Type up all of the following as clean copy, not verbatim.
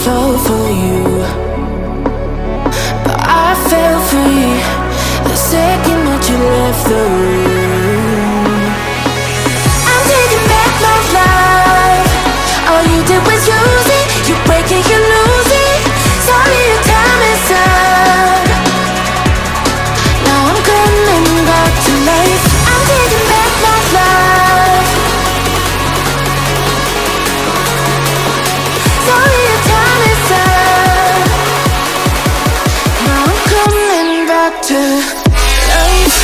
floor for you, but I fell free the second that you left the room. I'm taking back my life. All you did was use it. You break it, you lose it. Sorry, your time is up. Now I'm coming back to life. I'm taking back my life. Sorry, your time is up. Now I'm coming back to life.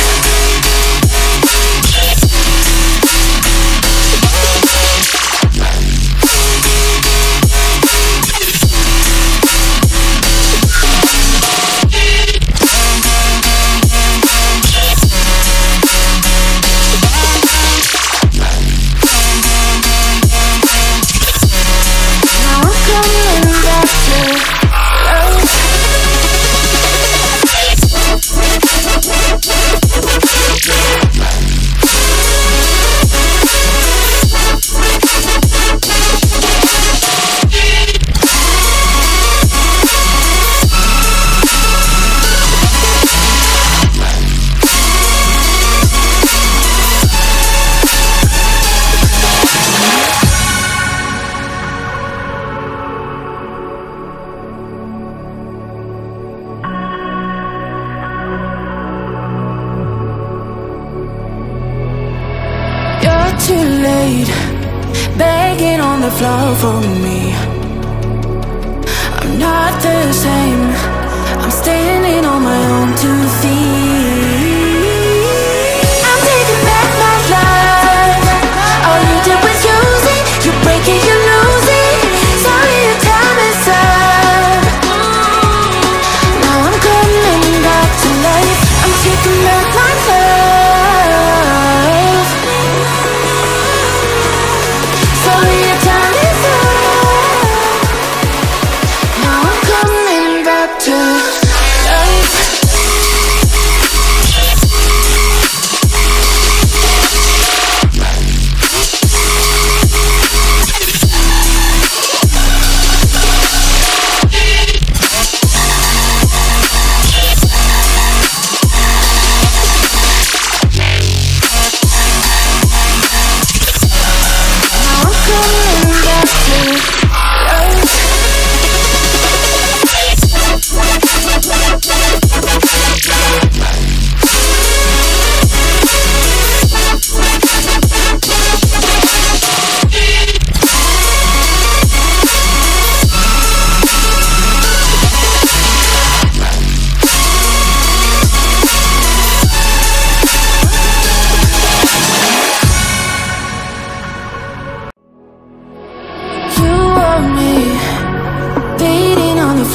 Too late, begging on the floor for me. I'm not the same. I'm standing on my own 2 feet. I'm taking back my life. All you did was use it. You break it, you lose it. Sorry, your time is up. Now I'm coming back to life. I'm taking back my life. Sorry, your time is up. Now I'm coming back to life.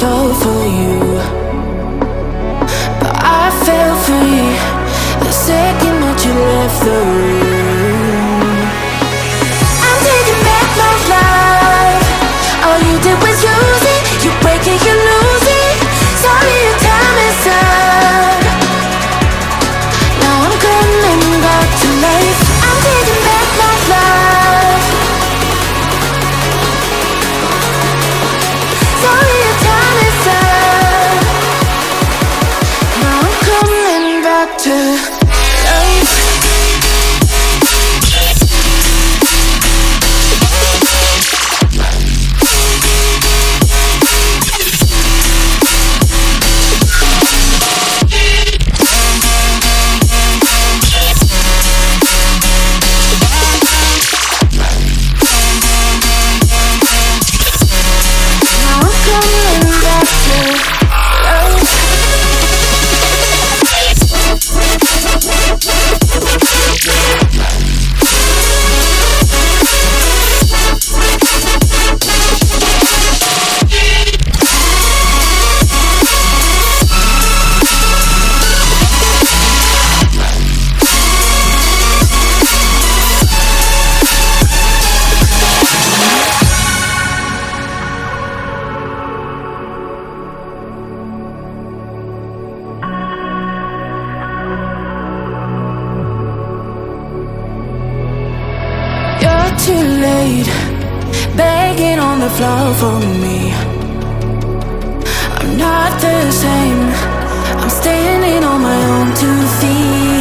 Flow for you, but I fell free the second that you left the room. I'm taking back my life. All you did was use it. You break it, you lose it. Sorry, your time is up. Now I'm coming back to life. I'm taking back my life. Sorry, your time is up. Now I'm coming back to life. Too late, begging on the floor for me. not the same. I'm standing on my own 2 feet.